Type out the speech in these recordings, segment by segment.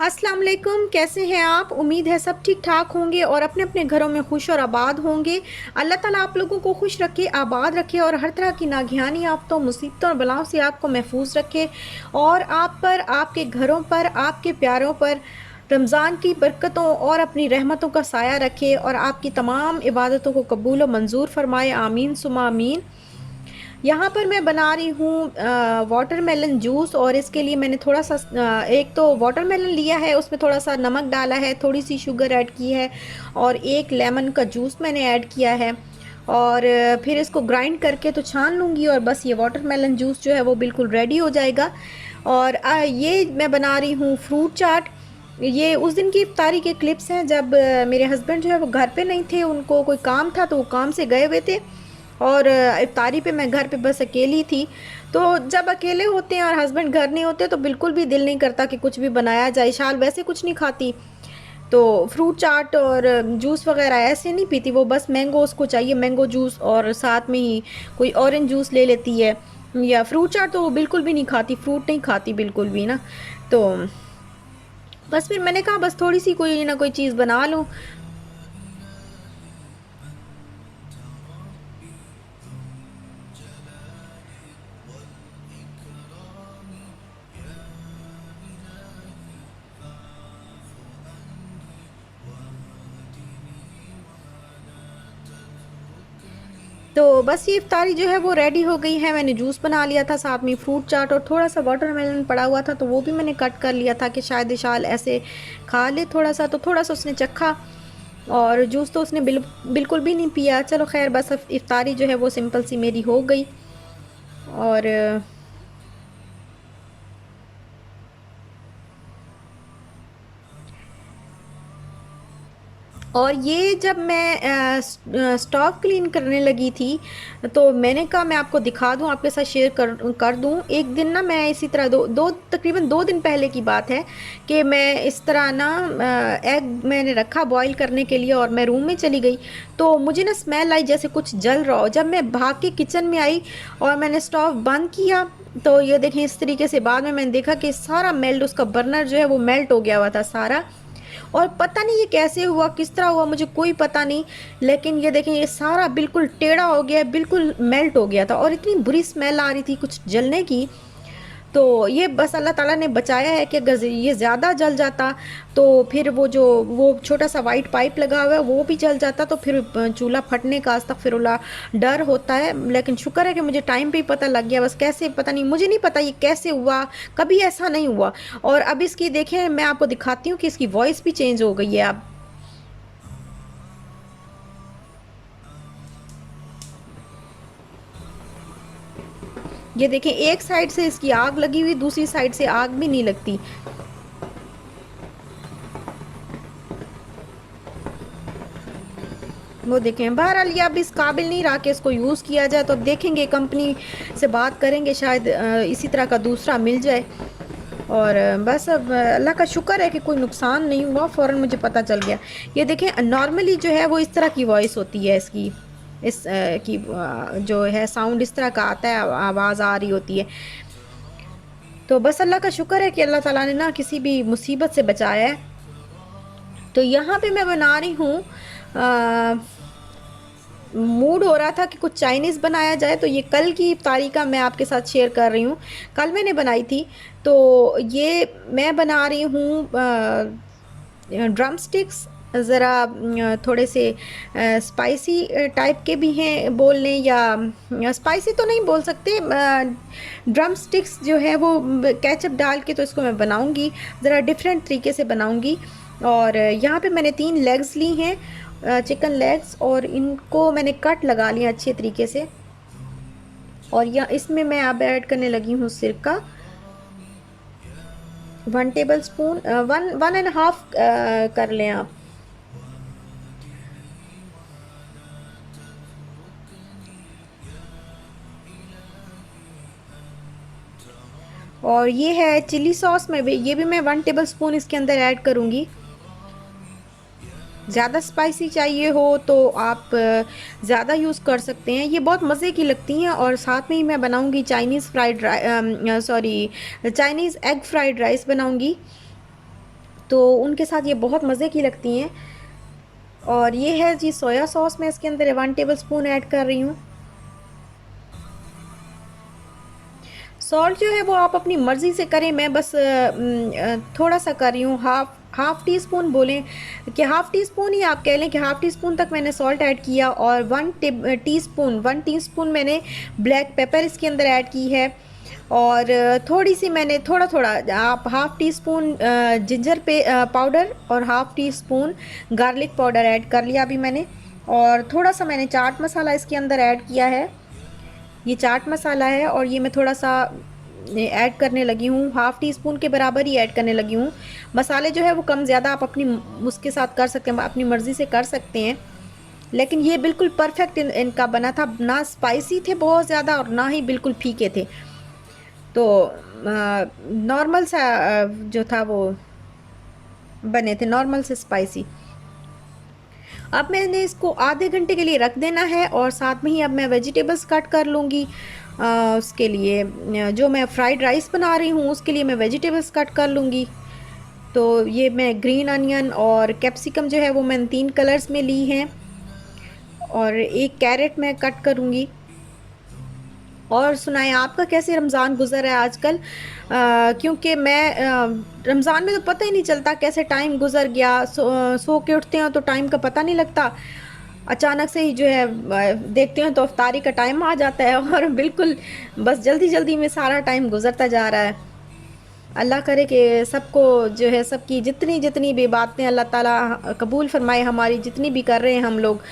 अस्सलाम वालेकुम, कैसे हैं आप? उम्मीद है सब ठीक ठाक होंगे और अपने अपने घरों में खुश और आबाद होंगे। अल्लाह ताला आप लोगों को खुश रखे, आबाद रखे और हर तरह की नागहानी आफतों, मुसीबतों और बलाओं से आपको महफूज रखे और आप पर, आपके घरों पर, आपके प्यारों पर रमज़ान की बरकतों और अपनी रहमतों का साया रखे और आपकी तमाम इबादतों को कबूल और मंजूर फरमाए। आमीन सुमा आमीन। यहाँ पर मैं बना रही हूँ वाटरमेलन जूस और इसके लिए मैंने थोड़ा सा एक तो वाटरमेलन लिया है, उसमें थोड़ा सा नमक डाला है, थोड़ी सी शुगर ऐड की है और एक लेमन का जूस मैंने ऐड किया है और फिर इसको ग्राइंड करके तो छान लूँगी और बस ये वाटरमेलन जूस जो है वो बिल्कुल रेडी हो जाएगा। और ये मैं बना रही हूँ फ्रूट चाट। ये उस दिन की इफ्तारी के क्लिप्स हैं जब मेरे हस्बैंड जो है वो घर पे नहीं थे, उनको कोई काम था तो वो काम से गए हुए थे और इफ्तारी पे मैं घर पे बस अकेली थी। तो जब अकेले होते हैं और हस्बैंड घर नहीं होते तो बिल्कुल भी दिल नहीं करता कि कुछ भी बनाया जाए। शाल वैसे कुछ नहीं खाती, तो फ्रूट चाट और जूस वगैरह ऐसे नहीं पीती वो, बस मैंगो उसको चाहिए, मैंगो जूस और साथ में ही कोई ऑरेंज जूस ले लेती है। या फ्रूट चाट तो वो बिल्कुल भी नहीं खाती, फ्रूट नहीं खाती बिल्कुल भी ना। तो बस फिर मैंने कहा बस थोड़ी सी कोई ना कोई चीज़ बना लूँ। तो बस ये इफ्तारी जो है वो रेडी हो गई है। मैंने जूस बना लिया था, साथ में फ्रूट चाट और थोड़ा सा वाटरमेलन पड़ा हुआ था तो वो भी मैंने कट कर लिया था कि शायद इशाल ऐसे खा ले थोड़ा सा। तो थोड़ा सा उसने चखा और जूस तो उसने बिल्कुल भी नहीं पिया। चलो खैर, बस अब इफ्तारी जो है वो सिंपल सी मेरी हो गई। और और ये जब मैं स्टोव क्लीन करने लगी थी तो मैंने कहा मैं आपको दिखा दूं, आपके साथ शेयर कर दूं। एक दिन ना मैं इसी तरह तकरीबन 2 दिन पहले की बात है कि मैं इस तरह ना एग मैंने रखा बॉईल करने के लिए और मैं रूम में चली गई तो मुझे ना स्मेल आई जैसे कुछ जल रहा हो। जब मैं भाग के किचन में आई और मैंने स्टोव बंद किया तो ये देखें इस तरीके से, बाद में मैंने देखा कि सारा मेल्ट, उसका बर्नर जो है वो मेल्ट हो गया हुआ था सारा। और पता नहीं ये कैसे हुआ, किस तरह हुआ, मुझे कोई पता नहीं। लेकिन ये देखें ये सारा बिल्कुल टेढ़ा हो गया, बिल्कुल मेल्ट हो गया था और इतनी बुरी स्मेल आ रही थी कुछ जलने की। तो ये बस अल्लाह ताला ने बचाया है कि अगर ये ज़्यादा जल जाता तो फिर वो छोटा सा वाइट पाइप लगा हुआ है वो भी जल जाता तो फिर चूल्हा फटने का अस्तगफिरुल्लाह डर होता है। लेकिन शुक्र है कि मुझे टाइम पे ही पता लग गया। बस कैसे पता नहीं, मुझे नहीं पता ये कैसे हुआ, कभी ऐसा नहीं हुआ। और अब इसकी देखें, मैं आपको दिखाती हूँ कि इसकी वॉइस भी चेंज हो गई है अब। ये देखें एक साइड से इसकी आग लगी हुई, दूसरी साइड से आग भी नहीं लगती। वो देखें, बहरहाल ये अब इस काबिल नहीं रहा कि इसको यूज़ किया जाए। तो अब देखेंगे, कंपनी से बात करेंगे, शायद इसी तरह का दूसरा मिल जाए। और बस अब अल्लाह का शुक्र है कि कोई नुकसान नहीं हुआ, फ़ौरन मुझे पता चल गया। ये देखें नॉर्मली जो है वो इस तरह की वॉइस होती है इसकी, जो है साउंड इस तरह का आता है, आवाज़ आ रही होती है। तो बस अल्लाह का शुक्र है कि अल्लाह ताला ने ना किसी भी मुसीबत से बचाया है। तो यहाँ पे मैं बना रही हूँ, मूड हो रहा था कि कुछ चाइनीज़ बनाया जाए तो ये कल की इफ्तारी का मैं आपके साथ शेयर कर रही हूँ। कल मैंने बनाई थी तो ये मैं बना रही हूँ ड्रम स्टिक्स। ज़रा थोड़े से स्पाइसी टाइप के भी हैं बोल लें, या स्पाइसी तो नहीं बोल सकते। ड्रम स्टिक्स जो है वो केचप डाल के तो इसको मैं बनाऊंगी, ज़रा डिफरेंट तरीके से बनाऊंगी। और यहाँ पे मैंने 3 लेग्स ली हैं, चिकन लेग्स, और इनको मैंने कट लगा लिया अच्छे तरीके से। और यहाँ इसमें मैं अब ऐड करने लगी हूँ सिरका, 1 टेबल स्पून, 1.5 कर लें आप। और ये है चिली सॉस में भी, ये भी मैं 1 टेबल स्पून इसके अंदर ऐड करूँगी। ज़्यादा स्पाइसी चाहिए हो तो आप ज़्यादा यूज़ कर सकते हैं, ये बहुत मज़े की लगती हैं। और साथ में ही मैं बनाऊँगी चाइनीज़ एग फ्राइड राइस बनाऊँगी। तो उनके साथ ये बहुत मज़े की लगती हैं। और ये है जी सोया सॉस, मैं इसके अंदर 1 टेबल स्पून ऐड कर रही हूँ। सॉल्ट जो है वो आप अपनी मर्ज़ी से करें, मैं बस थोड़ा सा कर रही हूँ, हाफ़ टी स्पून बोलें कि हाफ़ टी स्पून ही आप कह लें कि हाफ़ टी स्पून तक मैंने सॉल्ट ऐड किया। और 1 टीस्पून मैंने ब्लैक पेपर इसके अंदर ऐड की है। और थोड़ी सी मैंने थोड़ा थोड़ा आप हाफ़ टी स्पून जिंजर पे पाउडर और half tea spoon garlic powder add कर लिया अभी मैंने। और थोड़ा सा मैंने चाट मसाला इसके अंदर ऐड किया है, ये चाट मसाला है। और ये मैं थोड़ा सा ऐड करने लगी हूँ, हाफ़ टी स्पून के बराबर ही ऐड करने लगी हूँ। मसाले जो है वो कम ज़्यादा आप अपनी उसके साथ कर सकते हैं, अपनी मर्ज़ी से कर सकते हैं। लेकिन ये बिल्कुल परफेक्ट इनका बना था, ना स्पाइसी थे बहुत ज़्यादा और ना ही बिल्कुल फीके थे। तो नॉर्मल सा जो था वो बने थे, नॉर्मल से स्पाइसी। अब मैंने इसको आधे घंटे के लिए रख देना है। और साथ में ही अब मैं वेजिटेबल्स कट कर लूँगी। उसके लिए जो मैं फ्राइड राइस बना रही हूँ उसके लिए मैं वेजिटेबल्स कट कर लूँगी। तो ये मैं ग्रीन अनियन और कैप्सिकम जो है वो मैंने 3 कलर्स में ली हैं। और एक कैरेट मैं कट करूँगी। और सुनाएं आपका कैसे रमज़ान गुज़र है आजकल? क्योंकि मैं रमज़ान में तो पता ही नहीं चलता कैसे टाइम गुज़र गया। सो के उठते हैं तो टाइम का पता नहीं लगता, अचानक से ही जो है देखते हैं तो इफ्तारी का टाइम आ जाता है और बिल्कुल बस जल्दी जल्दी में सारा टाइम गुज़रता जा रहा है। अल्लाह करे कि सबको जो है सबकी जितनी जितनी भी बातें अल्लाह ताला कबूल फरमाए, हमारी जितनी भी कर रहे हैं हम लोग।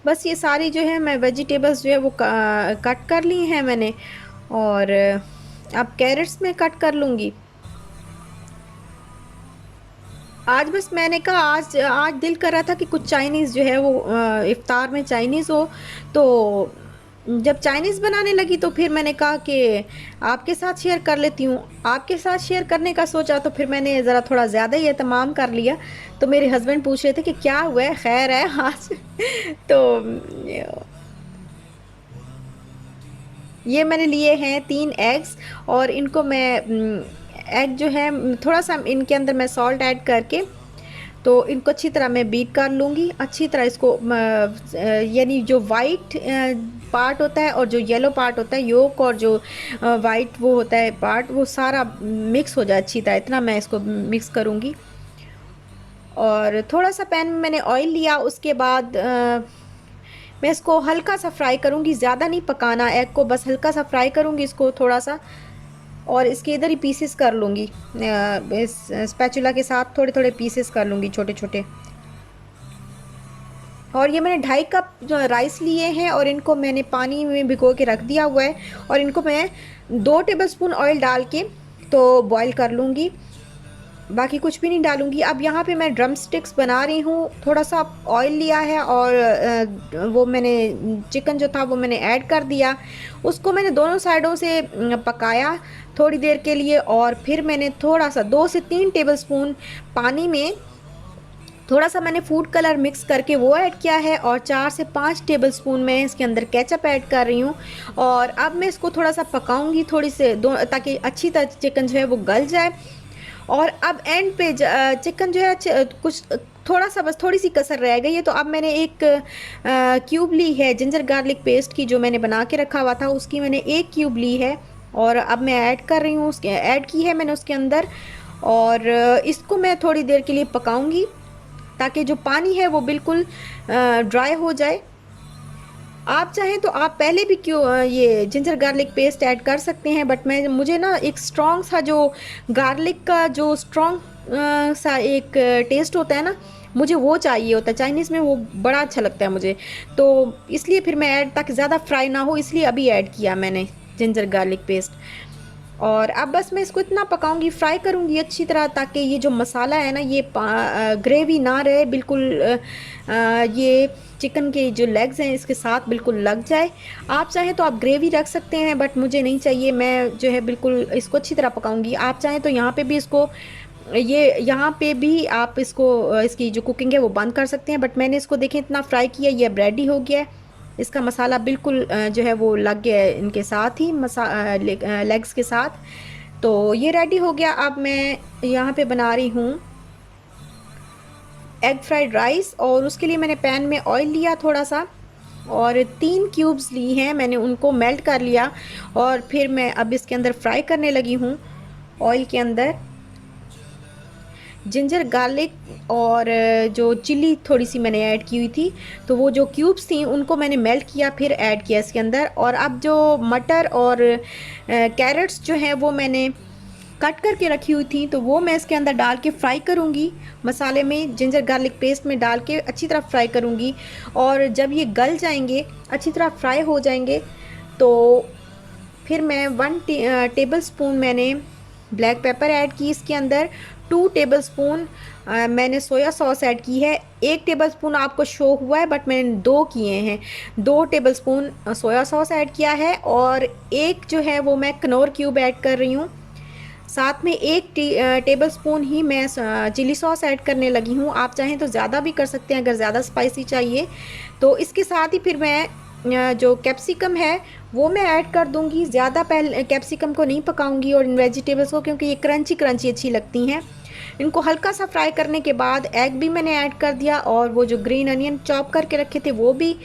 बस ये सारी जो है मैं वेजिटेबल्स जो है वो कट कर ली हैं मैंने। और अब कैरेट्स में कट कर लूँगी। आज बस मैंने कहा आज आज दिल कर रहा था कि कुछ चाइनीज़ जो है वो इफ्तार में चाइनीज़ हो। तो जब चाइनीज़ बनाने लगी तो फिर मैंने कहा कि आपके साथ शेयर कर लेती हूँ। आपके साथ शेयर करने का सोचा तो फिर मैंने ज़रा थोड़ा ज़्यादा ही एहतमाम कर लिया। तो मेरे हस्बैंड पूछ रहे थे कि क्या हुआ है, खैर है आज? तो ये मैंने लिए हैं 3 एग्स। और इनको मैं एग जो है थोड़ा सा इनके अंदर मैं सॉल्ट ऐड करके तो इनको अच्छी तरह मैं बीट कर लूँगी। अच्छी तरह इसको यानी जो वाइट पार्ट होता है और जो येलो पार्ट होता है, योक और जो वाइट वो होता है पार्ट, वो सारा मिक्स हो जाए अच्छी तरह, इतना मैं इसको मिक्स करूँगी। और थोड़ा सा पैन में मैंने ऑयल लिया, उसके बाद मैं इसको हल्का सा फ्राई करूँगी, ज़्यादा नहीं पकाना एग को, बस हल्का सा फ्राई करूँगी इसको थोड़ा सा। और इसके इधर ही पीसेस कर लूँगी, इस स्पैचुला के साथ थोड़े थोड़े पीसेस कर लूँगी छोटे छोटे। और ये मैंने 2.5 कप जो राइस लिए हैं और इनको मैंने पानी में भिगो के रख दिया हुआ है। और इनको मैं 2 टेबलस्पून ऑयल डाल के तो बॉईल कर लूँगी, बाकी कुछ भी नहीं डालूँगी। अब यहाँ पे मैं ड्रम स्टिक्स बना रही हूँ। थोड़ा सा ऑयल लिया है और वो मैंने चिकन जो था वो मैंने ऐड कर दिया। उसको मैंने दोनों साइडों से पकाया थोड़ी देर के लिए। और फिर मैंने थोड़ा सा 2 से 3 टेबलस्पून पानी में थोड़ा सा मैंने फूड कलर मिक्स करके वो ऐड किया है। और 4 से 5 टेबलस्पून मैं इसके अंदर केचप ऐड कर रही हूँ। और अब मैं इसको थोड़ा सा पकाऊंगी थोड़ी से ताकि अच्छी तरह चिकन जो है वो गल जाए। और अब एंड पे चिकन जो है कुछ थोड़ा सा बस थोड़ी सी कसर रह गई है। तो अब मैंने एक क्यूब ली है जिंजर गार्लिक पेस्ट की, जो मैंने बना के रखा हुआ था उसकी मैंने एक क्यूब ली है। और अब मैं ऐड कर रही हूँ, उसके ऐड की है मैंने उसके अंदर। और इसको मैं थोड़ी देर के लिए पकाऊंगी ताकि जो पानी है वो बिल्कुल ड्राई हो जाए। आप चाहें तो आप पहले भी क्यों ये जिंजर गार्लिक पेस्ट ऐड कर सकते हैं, बट मुझे ना एक स्ट्रॉन्ग सा जो गार्लिक का जो स्ट्रॉन्ग सा एक टेस्ट होता है ना, मुझे वो चाहिए होता है। चाइनीज़ में वो बड़ा अच्छा लगता है मुझे, तो इसलिए फिर मैं ऐड ताकि ज़्यादा फ्राई ना हो इसलिए अभी ऐड किया मैंने जिंजर गार्लिक पेस्ट। और अब बस मैं इसको इतना पकाऊंगी, फ्राई करूंगी अच्छी तरह ताकि ये जो मसाला है ना ये ग्रेवी ना रहे बिल्कुल, ये चिकन के जो लेग्स हैं इसके साथ बिल्कुल लग जाए। आप चाहें तो आप ग्रेवी रख सकते हैं, बट मुझे नहीं चाहिए, मैं जो है बिल्कुल इसको अच्छी तरह पकाऊंगी। आप चाहें तो यहाँ पे भी इसको ये यहाँ पे भी आप इसको इसकी जो कुकिंग है वो बंद कर सकते हैं, बट मैंने इसको देखें इतना फ्राई किया, ये रेडी हो गया है। इसका मसाला बिल्कुल जो है वो लग गया है इनके साथ ही लेग्स के साथ। तो ये रेडी हो गया। अब मैं यहाँ पे बना रही हूँ एग फ्राइड राइस, और उसके लिए मैंने पैन में ऑयल लिया थोड़ा सा, और 3 क्यूब्स ली हैं मैंने, उनको मेल्ट कर लिया, और फिर मैं अब इसके अंदर फ्राई करने लगी हूँ ऑयल के अंदर जिंजर गार्लिक, और जो चिल्ली थोड़ी सी मैंने ऐड की हुई थी, तो वो जो क्यूब्स थी उनको मैंने मेल्ट किया फिर ऐड किया इसके अंदर। और अब जो मटर और कैरेट्स जो हैं वो मैंने कट करके रखी हुई थी, तो वो मैं इसके अंदर डाल के फ्राई करूँगी मसाले में, जिंजर गार्लिक पेस्ट में डाल के अच्छी तरह फ्राई करूँगी। और जब ये गल जाएंगे, अच्छी तरह फ्राई हो जाएंगे, तो फिर मैं 1 टेबल स्पून मैंने ब्लैक पेपर ऐड की इसके अंदर, 2 टेबल स्पून मैंने सोया सॉस ऐड की है। 1 टेबल स्पून आपको शो हुआ है बट मैंने 2 किए हैं, 2 table spoon soya sauce add किया है, और एक जो है वो मैं कनौर क्यूब ऐड कर रही हूँ। साथ में 1 टेबल स्पून ही मैं चिली सॉस ऐड करने लगी हूँ। आप चाहें तो ज़्यादा भी कर सकते हैं अगर ज़्यादा स्पाइसी चाहिए। तो इसके साथ ही फिर मैं जो कैप्सिकम है वो मैं ऐड कर दूंगी। ज़्यादा पहले कैप्सिकम को नहीं पकाऊंगी और इन वेजिटेबल्स को, क्योंकि ये क्रंची क्रंची अच्छी लगती हैं। इनको हल्का सा फ्राई करने के बाद एग भी मैंने ऐड कर दिया, और वो जो ग्रीन अनियन चॉप करके रखे थे वो भी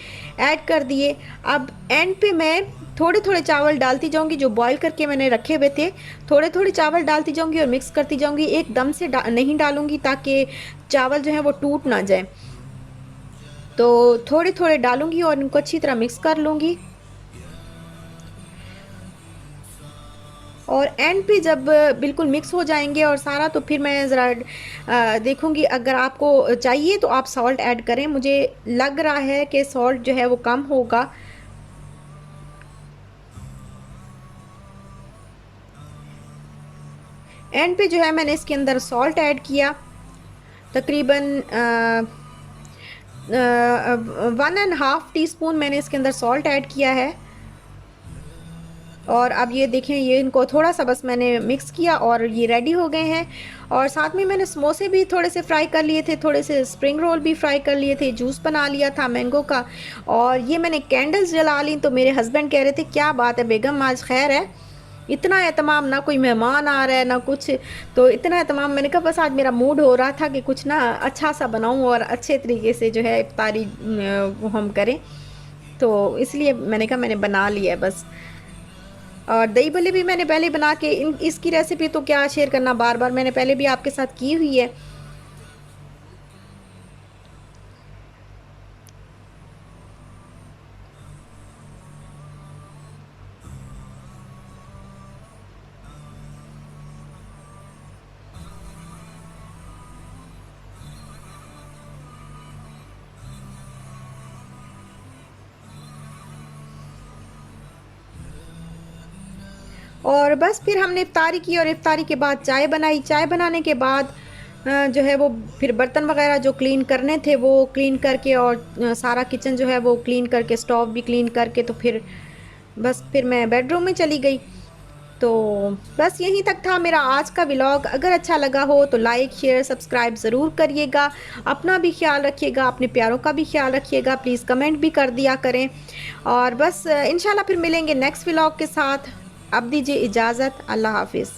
ऐड कर दिए। अब एंड पे मैं थोड़े थोड़े चावल डालती जाऊंगी जो बॉईल करके मैंने रखे हुए थे, थोड़े थोड़े चावल डालती जाऊंगी और मिक्स करती जाऊंगी। एकदम से नहीं डालूंगी ताकि चावल जो है वो टूट ना जाए, तो थोड़े थोड़े डालूंगी और इनको अच्छी तरह मिक्स कर लूँगी। और एंड पे जब बिल्कुल मिक्स हो जाएंगे और सारा, तो फिर मैं ज़रा देखूंगी, अगर आपको चाहिए तो आप सॉल्ट ऐड करें। मुझे लग रहा है कि सॉल्ट जो है वो कम होगा। एंड पे जो है मैंने इसके अंदर सॉल्ट ऐड किया, तकरीबन 1.5 टीस्पून मैंने इसके अंदर सॉल्ट ऐड किया है। और अब ये देखें, ये इनको थोड़ा सा बस मैंने मिक्स किया और ये रेडी हो गए हैं। और साथ में मैंने समोसे भी थोड़े से फ्राई कर लिए थे, थोड़े से स्प्रिंग रोल भी फ्राई कर लिए थे, जूस बना लिया था मैंगो का, और ये मैंने कैंडल्स जला ली। तो मेरे हस्बैंड कह रहे थे क्या बात है बेगम, आज खैर है, इतना एहतमाम, ना कोई मेहमान आ रहा है ना कुछ, तो इतना एहतमाम। मैंने कहा बस आज मेरा मूड हो रहा था कि कुछ ना अच्छा सा बनाऊं और अच्छे तरीके से जो है इफ्तारी हम करें, तो इसलिए मैंने कहा मैंने बना लिया है बस। और दही भल्ले भी मैंने पहले बना के, इसकी रेसिपी तो क्या शेयर करना बार बार, मैंने पहले भी आपके साथ की हुई है। और बस फिर हमने इफ्तारी की, और इफ्तारी के बाद चाय बनाई। चाय बनाने के बाद जो है वो फिर बर्तन वगैरह जो क्लीन करने थे वो क्लीन करके, और सारा किचन जो है वो क्लीन करके, स्टोव भी क्लीन करके, तो फिर बस फिर मैं बेडरूम में चली गई। तो बस यहीं तक था मेरा आज का व्लॉग। अगर अच्छा लगा हो तो लाइक शेयर सब्सक्राइब ज़रूर करिएगा। अपना भी ख्याल रखिएगा, अपने प्यारों का भी ख्याल रखिएगा, प्लीज़ कमेंट भी कर दिया करें। और बस इंशाल्लाह फिर मिलेंगे नेक्स्ट व्लॉग के साथ। अब दीजिए इजाज़त, अल्लाह हाफिज़।